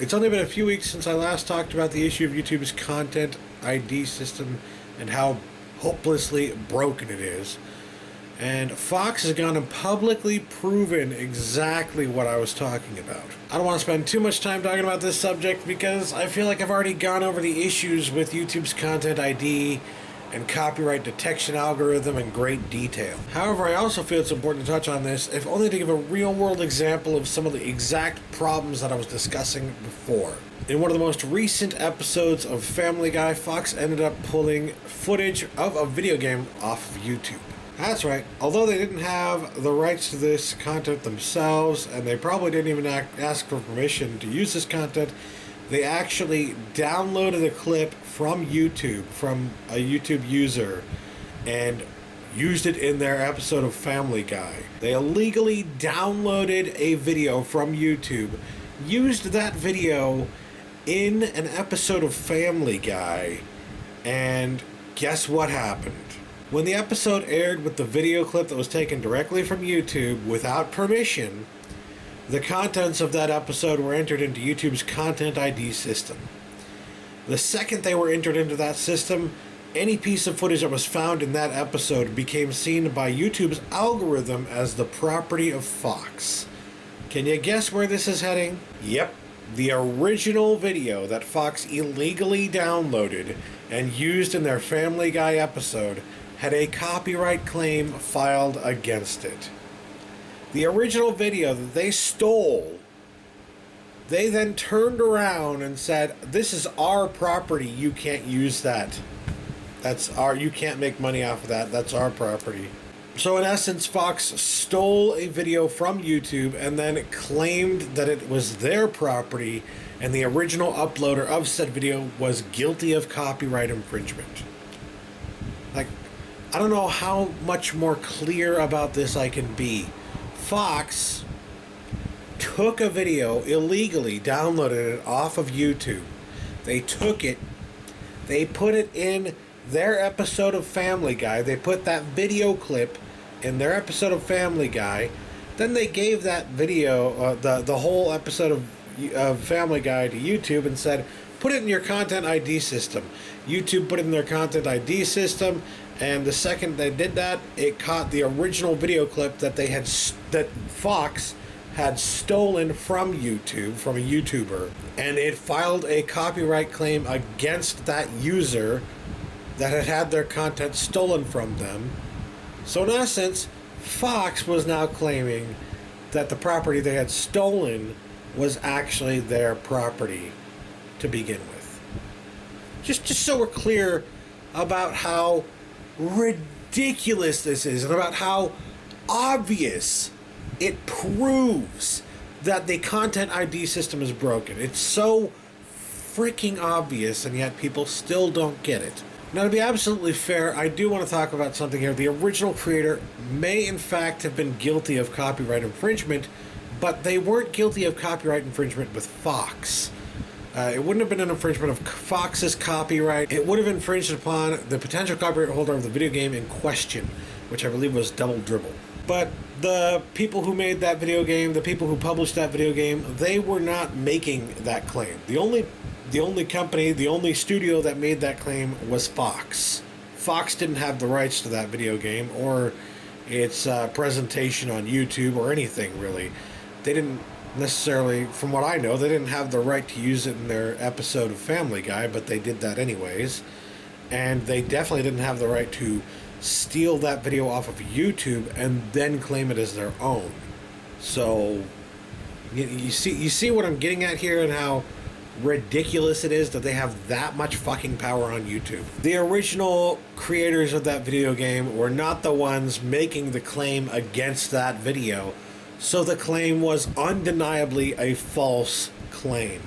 It's only been a few weeks since I last talked about the issue of YouTube's content ID system and how hopelessly broken it is. And Fox has gone and publicly proven exactly what I was talking about. I don't want to spend too much time talking about this subject because I feel like I've already gone over the issues with YouTube's content ID and copyright detection algorithm in great detail. However, I also feel it's important to touch on this, if only to give a real-world example of some of the exact problems that I was discussing before. In one of the most recent episodes of Family Guy, Fox ended up pulling footage of a video game off of YouTube. That's right. Although they didn't have the rights to this content themselves, and they probably didn't even ask for permission to use this content, they actually downloaded a clip from YouTube, from a YouTube user, and used it in their episode of Family Guy. They illegally downloaded a video from YouTube, used that video in an episode of Family Guy, and guess what happened? When the episode aired with the video clip that was taken directly from YouTube without permission, the contents of that episode were entered into YouTube's Content ID system. The second they were entered into that system, any piece of footage that was found in that episode became seen by YouTube's algorithm as the property of Fox. Can you guess where this is heading? Yep, the original video that Fox illegally downloaded and used in their Family Guy episode had a copyright claim filed against it. The original video that they stole, they then turned around and said, "This is our property, you can't use that. You can't make money off of that, that's our property." So in essence, Fox stole a video from YouTube and then claimed that it was their property, and the original uploader of said video was guilty of copyright infringement. Like, I don't know how much more clear about this I can be. Fox took a video illegally, downloaded it off of YouTube. They took it, they put it in their episode of Family Guy. They put that video clip in their episode of Family Guy. Then they gave that video, the whole episode of Family Guy, to YouTube and said, put it in your Content ID system. YouTube put it in their Content ID system, and the second they did that, it caught the original video clip that that Fox had stolen from YouTube, from a YouTuber, and it filed a copyright claim against that user that had had their content stolen from them. So in essence, Fox was now claiming that the property they had stolen was actually their property to begin with. Just so we're clear about how ridiculous this is, and about how obvious it proves that the Content ID system is broken. It's so freaking obvious, and yet people still don't get it. Now, to be absolutely fair, I do want to talk about something here. The original creator may in fact have been guilty of copyright infringement, but they weren't guilty of copyright infringement with Fox. It wouldn't have been an infringement of Fox's copyright. It would have infringed upon the potential copyright holder of the video game in question, which I believe was Double Dribble. But the people who made that video game, the people who published that video game, they were not making that claim. The only company, the only studio that made that claim was Fox. Fox didn't have the rights to that video game or its presentation on YouTube or anything, really. They didn't necessarily, from what I know, they didn't have the right to use it in their episode of Family Guy, but they did that anyways. And they definitely didn't have the right to steal that video off of YouTube and then claim it as their own. So you see what I'm getting at here, and how ridiculous it is that they have that much fucking power on YouTube. The original creators of that video game were not the ones making the claim against that video, so the claim was undeniably a false claim.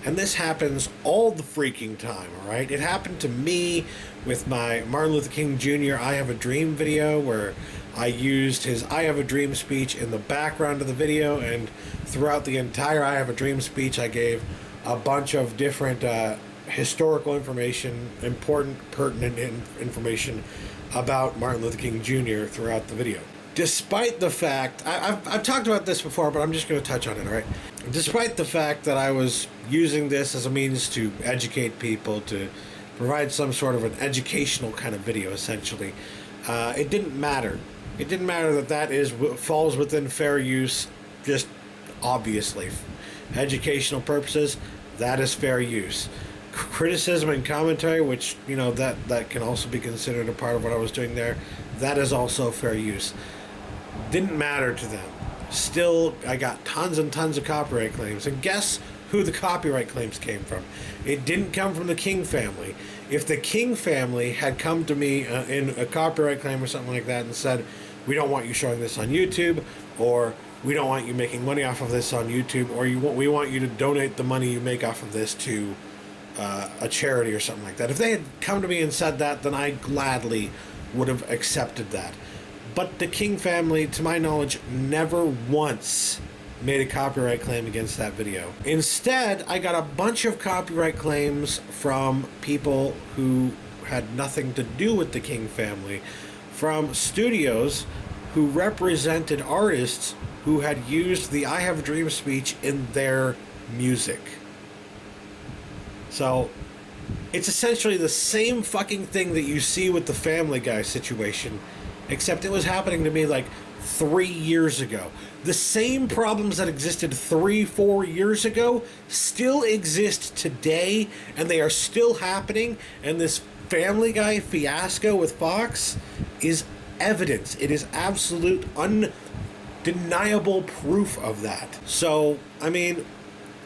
And this happens all the freaking time, alright? It happened to me with my Martin Luther King Jr. I Have a Dream video, where I used his I Have a Dream speech in the background of the video, and throughout the entire I Have a Dream speech I gave a bunch of different historical information, important, pertinent information about Martin Luther King Jr. throughout the video. Despite the fact, I've talked about this before, but I'm just going to touch on it, all right? despite the fact that I was using this as a means to educate people, to provide some sort of an educational kind of video, essentially, it didn't matter. It didn't matter that falls within fair use, just obviously. Educational purposes, that is fair use. Criticism and commentary, which, that can also be considered a part of what I was doing there, that is also fair use. Didn't matter to them. Still, I got tons and tons of copyright claims. And guess who the copyright claims came from? It didn't come from the King family. If the King family had come to me in a copyright claim or something like that and said, we don't want you showing this on YouTube, or we don't want you making money off of this on YouTube, or we want you to donate the money you make off of this to a charity or something like that. If they had come to me and said that, then I gladly would have accepted that. But the King family, to my knowledge, never once made a copyright claim against that video. Instead, I got a bunch of copyright claims from people who had nothing to do with the King family, from studios who represented artists who had used the I Have a Dream speech in their music. So, it's essentially the same fucking thing that you see with the Family Guy situation, except it was happening to me like 3 years ago. The same problems that existed 3-4 years ago still exist today, and they are still happening, and this Family Guy fiasco with Fox is evidence. It is absolute, undeniable proof of that. So, I mean,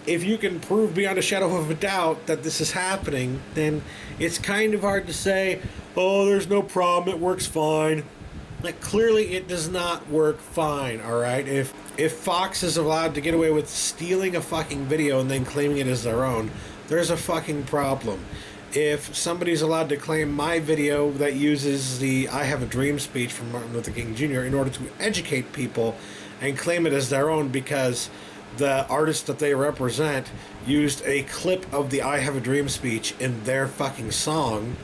if you can prove beyond a shadow of a doubt that this is happening, then it's kind of hard to say, oh, there's no problem, it works fine. Like, clearly it does not work fine, alright? If Fox is allowed to get away with stealing a fucking video and then claiming it as their own, there's a fucking problem. If somebody's allowed to claim my video that uses the I Have a Dream speech from Martin Luther King Jr. in order to educate people and claim it as their own because the artist that they represent used a clip of the I Have a Dream speech in their fucking song,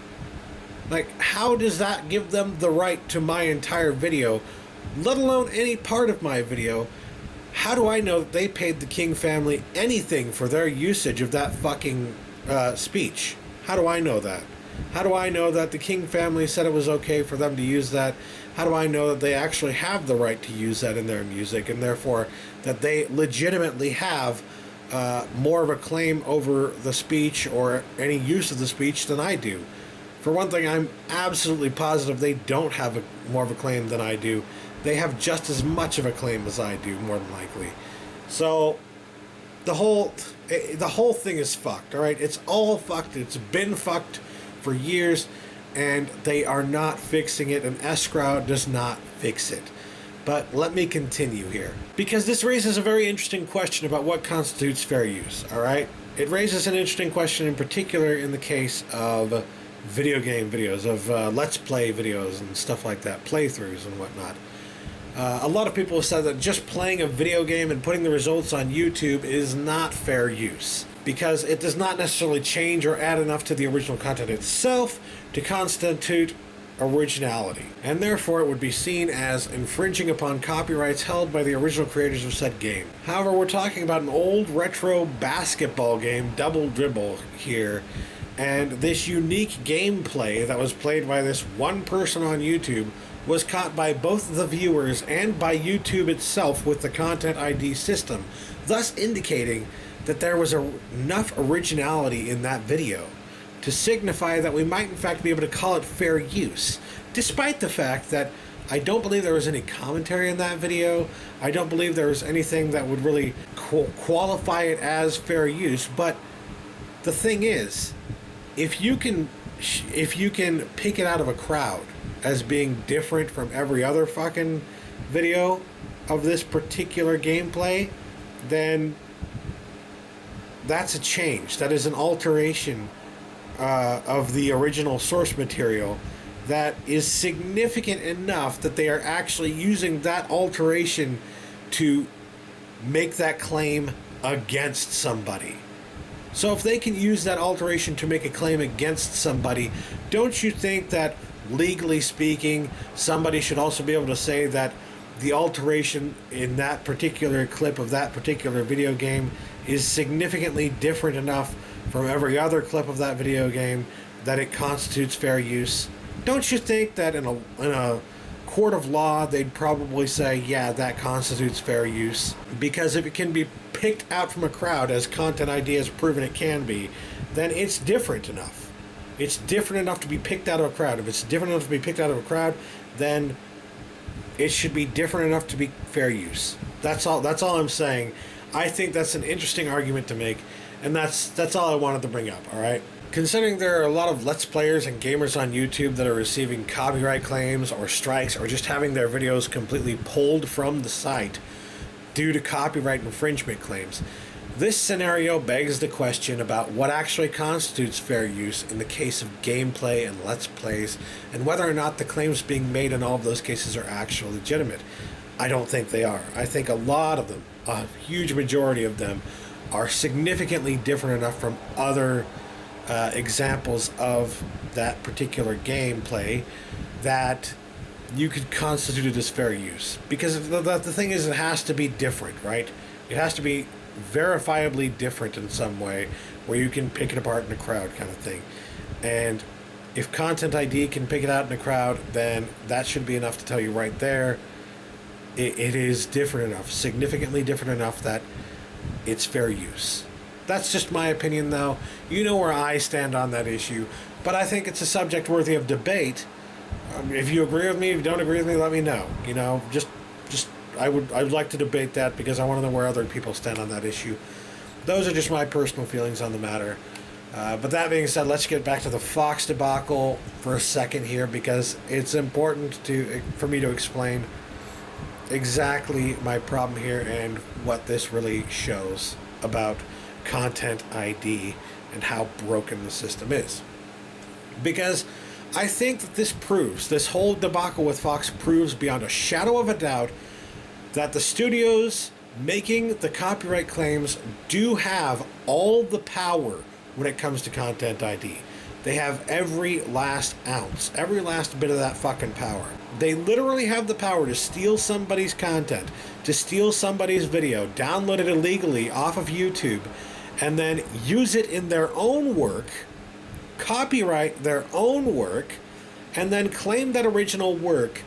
like, how does that give them the right to my entire video, let alone any part of my video? How do I know that they paid the King family anything for their usage of that fucking speech? How do I know that? How do I know that the King family said it was okay for them to use that? How do I know that they actually have the right to use that in their music, and therefore that they legitimately have more of a claim over the speech or any use of the speech than I do? For one thing, I'm absolutely positive they don't have more of a claim than I do. They have just as much of a claim as I do, more than likely. So, the whole thing is fucked, alright? It's all fucked. It's been fucked for years, and they are not fixing it, and escrow does not fix it. But let me continue here, because this raises a very interesting question about what constitutes fair use, alright? It raises an interesting question in particular in the case of video game videos, of Let's Play videos and stuff like that, playthroughs and whatnot. A lot of people have said that just playing a video game and putting the results on YouTube is not fair use, because it does not necessarily change or add enough to the original content itself to constitute originality, and therefore it would be seen as infringing upon copyrights held by the original creators of said game. However, we're talking about an old retro basketball game, Double Dribble, here, and this unique gameplay that was played by this one person on YouTube was caught by both the viewers and by YouTube itself with the Content ID system, thus indicating that there was enough originality in that video to signify that we might in fact be able to call it fair use, despite the fact that I don't believe there was any commentary in that video. I don't believe there was anything that would really qualify it as fair use. But the thing is, if you can pick it out of a crowd as being different from every other fucking video of this particular gameplay, then that's a change. That is an alteration of the original source material that is significant enough that they are actually using that alteration to make that claim against somebody. So if they can use that alteration to make a claim against somebody, don't you think that, legally speaking, somebody should also be able to say that the alteration in that particular clip of that particular video game is significantly different enough from every other clip of that video game that it constitutes fair use? Don't you think that in a court of law they'd probably say, yeah, that constitutes fair use? Because if it can be picked out from a crowd, as Content ID has proven it can be, then it's different enough. It's different enough to be picked out of a crowd. If it's different enough to be picked out of a crowd, then it should be different enough to be fair use. That's all I'm saying. I think that's an interesting argument to make, and that's all I wanted to bring up, all right? Considering there are a lot of Let's Players and gamers on YouTube that are receiving copyright claims or strikes or just having their videos completely pulled from the site due to copyright infringement claims, this scenario begs the question about what actually constitutes fair use in the case of gameplay and Let's Plays, and whether or not the claims being made in all of those cases are actually legitimate. I don't think they are. I think a lot of them, a huge majority of them, are significantly different enough from other examples of that particular gameplay that you could constitute it as fair use. Because the thing is, it has to be different, right? It has to be verifiably different in some way where you can pick it apart in a crowd kind of thing. And if Content ID can pick it out in a crowd, then that should be enough to tell you right there it is different enough, significantly different enough that it's fair use. That's just my opinion, though. You know where I stand on that issue, but I think it's a subject worthy of debate. If you agree with me, if you don't agree with me, let me know. You know, I'd like to debate that because I want to know where other people stand on that issue. Those are just my personal feelings on the matter. But that being said, let's get back to the Fox debacle for a second here, because it's important for me to explain exactly my problem here and what this really shows about Content ID and how broken the system is. Because I think that this whole debacle with Fox proves beyond a shadow of a doubt that the studios making the copyright claims do have all the power when it comes to Content ID. They have every last ounce, every last bit of that fucking power. They literally have the power to steal somebody's content, to steal somebody's video, download it illegally off of YouTube, and then use it in their own work, copyright their own work, and then claim that original work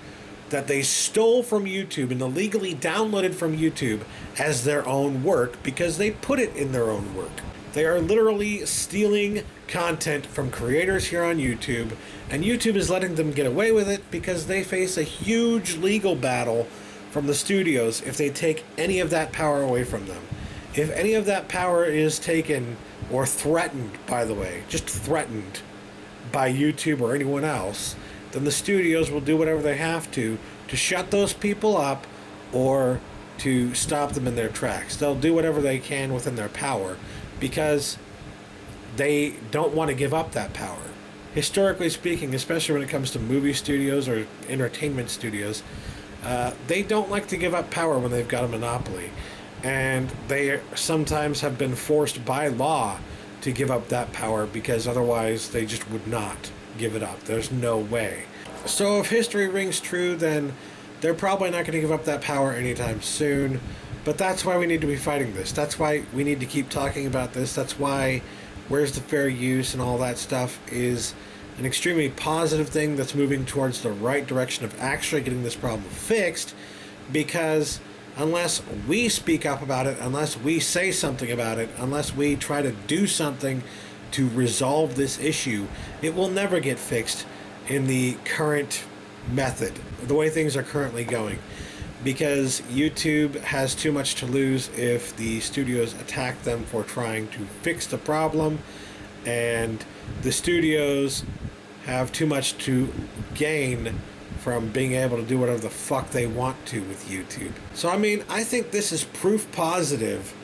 that they stole from YouTube and illegally downloaded from YouTube as their own work because they put it in their own work. They are literally stealing content from creators here on YouTube, and YouTube is letting them get away with it because they face a huge legal battle from the studios if they take any of that power away from them. If any of that power is taken, or threatened, by the way, just threatened by YouTube or anyone else, then the studios will do whatever they have to shut those people up or to stop them in their tracks. They'll do whatever they can within their power because they don't want to give up that power. Historically speaking, especially when it comes to movie studios or entertainment studios, they don't like to give up power when they've got a monopoly. And they sometimes have been forced by law to give up that power because otherwise they just would not give it up. There's no way. So if history rings true, then they're probably not going to give up that power anytime soon. But that's why we need to be fighting this. That's why we need to keep talking about this. That's why where's the fair use and all that stuff is an extremely positive thing that's moving towards the right direction of actually getting this problem fixed, because unless we speak up about it, unless we say something about it, unless we try to do something to resolve this issue, it will never get fixed in the current method, the way things are currently going. Because YouTube has too much to lose if the studios attack them for trying to fix the problem, and the studios have too much to gain from being able to do whatever the fuck they want to with YouTube. So I mean, I think this is proof positive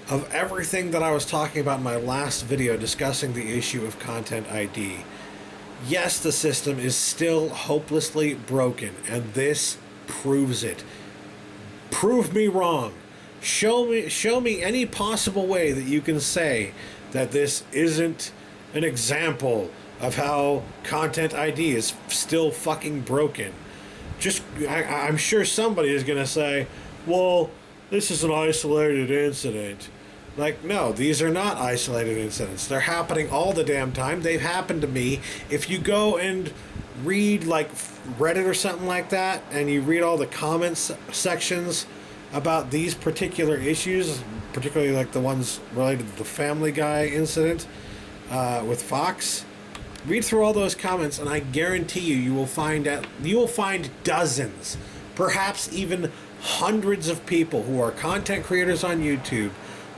of everything that I was talking about in my last video discussing the issue of Content ID. Yes, the system is still hopelessly broken, and this proves it. Prove me wrong. Show me any possible way that you can say that this isn't an example of how Content ID is still fucking broken. I'm sure somebody is going to say, well, this is an isolated incident. Like, no, these are not isolated incidents. They're happening all the damn time. They've happened to me. If you go and read, like, Reddit or something like that, and you read all the comments sections about these particular issues, particularly like the ones related to the Family Guy incident with Fox, read through all those comments, and I guarantee you will find dozens, perhaps even hundreds of people who are content creators on YouTube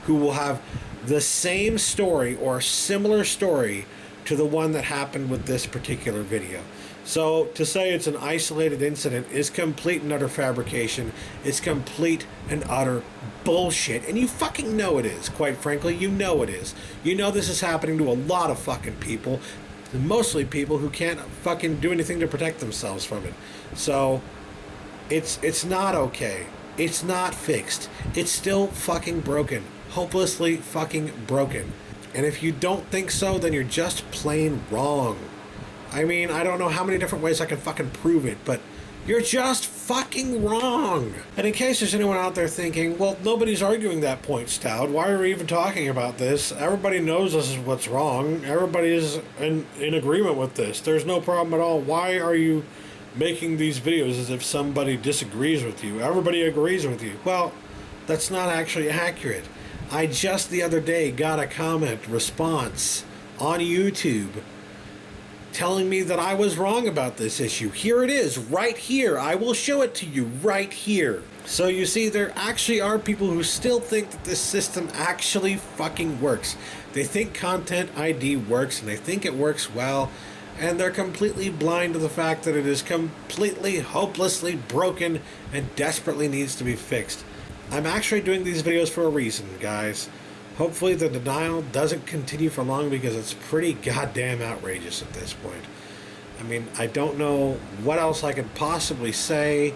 who will have the same story or similar story to the one that happened with this particular video. So to say it's an isolated incident is complete and utter fabrication. It's complete and utter bullshit. And you fucking know it is, quite frankly. You know it is. You know this is happening to a lot of fucking people. Mostly people who can't fucking do anything to protect themselves from it. So it's not okay. It's not fixed. It's still fucking broken. Hopelessly fucking broken. And if you don't think so, then you're just plain wrong. I mean, I don't know how many different ways I can fucking prove it, but you're just fucking wrong. And in case there's anyone out there thinking, well, nobody's arguing that point, Stout. Why are we even talking about this? Everybody knows this is what's wrong. Everybody is in agreement with this. There's no problem at all. Why are you making these videos as if somebody disagrees with you? Everybody agrees with you. Well, that's not actually accurate. I just the other day got a comment response on YouTube telling me that I was wrong about this issue. Here it is, right here. I will show it to you right here. So you see, there actually are people who still think that this system actually fucking works. They think Content ID works, and they think it works well, and they're completely blind to the fact that it is completely, hopelessly broken and desperately needs to be fixed. I'm actually doing these videos for a reason, guys. Hopefully the denial doesn't continue for long, because it's pretty goddamn outrageous at this point. I mean, I don't know what else I could possibly say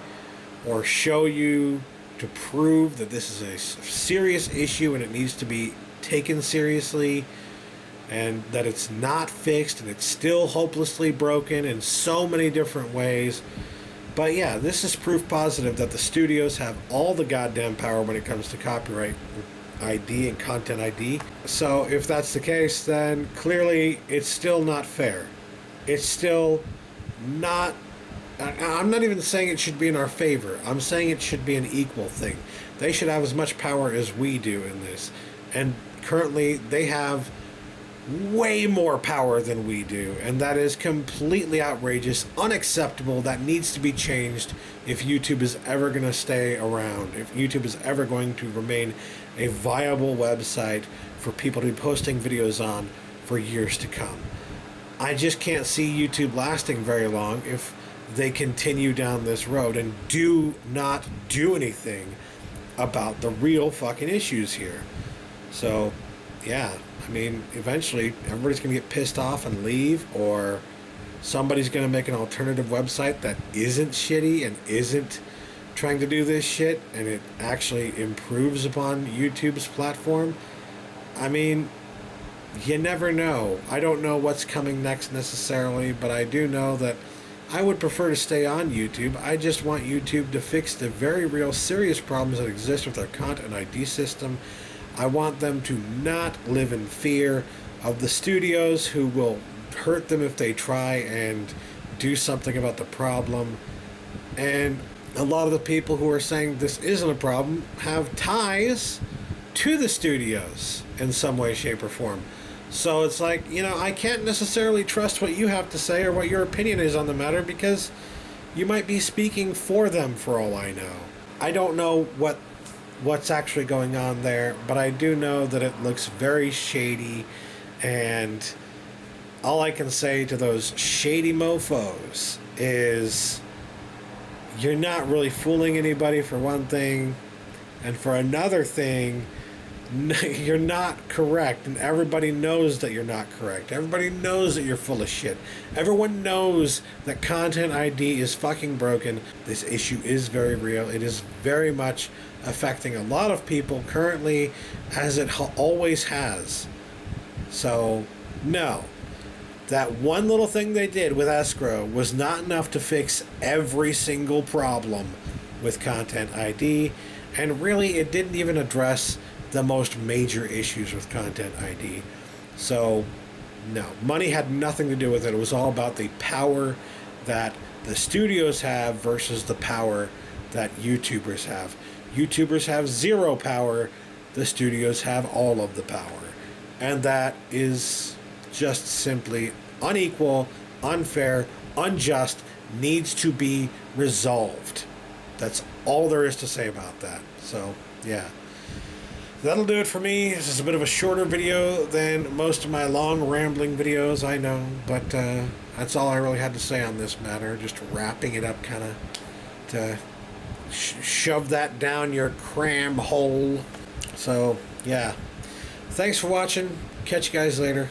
or show you to prove that this is a serious issue and it needs to be taken seriously, and that it's not fixed and it's still hopelessly broken in so many different ways. But yeah, this is proof positive that the studios have all the goddamn power when it comes to copyright ID and content ID. So if that's the case, then clearly it's still not fair. It's still not... I'm not even saying it should be in our favor. I'm saying it should be an equal thing. They should have as much power as we do in this. And currently they have way more power than we do, and that is completely outrageous, unacceptable. That needs to be changed if YouTube is ever going to stay around, if YouTube is ever going to remain a viable website for people to be posting videos on for years to come. I just can't see YouTube lasting very long if they continue down this road and do not do anything about the real fucking issues here. So yeah, I mean, eventually everybody's going to get pissed off and leave, or somebody's going to make an alternative website that isn't shitty and isn't trying to do this shit, and it actually improves upon YouTube's platform. I mean, you never know. I don't know what's coming next necessarily, but I do know that I would prefer to stay on YouTube. I just want YouTube to fix the very real serious problems that exist with their content ID system. I want them to not live in fear of the studios who will hurt them if they try and do something about the problem. And a lot of the people who are saying this isn't a problem have ties to the studios in some way, shape, or form. So it's like, you know, I can't necessarily trust what you have to say or what your opinion is on the matter, because you might be speaking for them for all I know. I don't know what's actually going on there, but I do know that it looks very shady, and all I can say to those shady mofos is you're not really fooling anybody, for one thing, and for another thing, you're not correct, and everybody knows that you're not correct. Everybody knows that you're full of shit. Everyone knows that Content ID is fucking broken. This issue is very real. It is very much affecting a lot of people currently, as it always has. So, no. that one little thing they did with escrow was not enough to fix every single problem with Content ID, and really it didn't even address the most major issues with Content ID. So no, money had nothing to do with it. It was all about the power that the studios have versus the power that YouTubers have. YouTubers have zero power, the studios have all of the power. And that is just simply unequal, unfair, unjust, needs to be resolved. That's all there is to say about that. So, yeah. That'll do it for me. This is a bit of a shorter video than most of my long rambling videos, I know, but that's all I really had to say on this matter. Just wrapping it up kind of to shove that down your cram hole. So, yeah. Thanks for watching. Catch you guys later.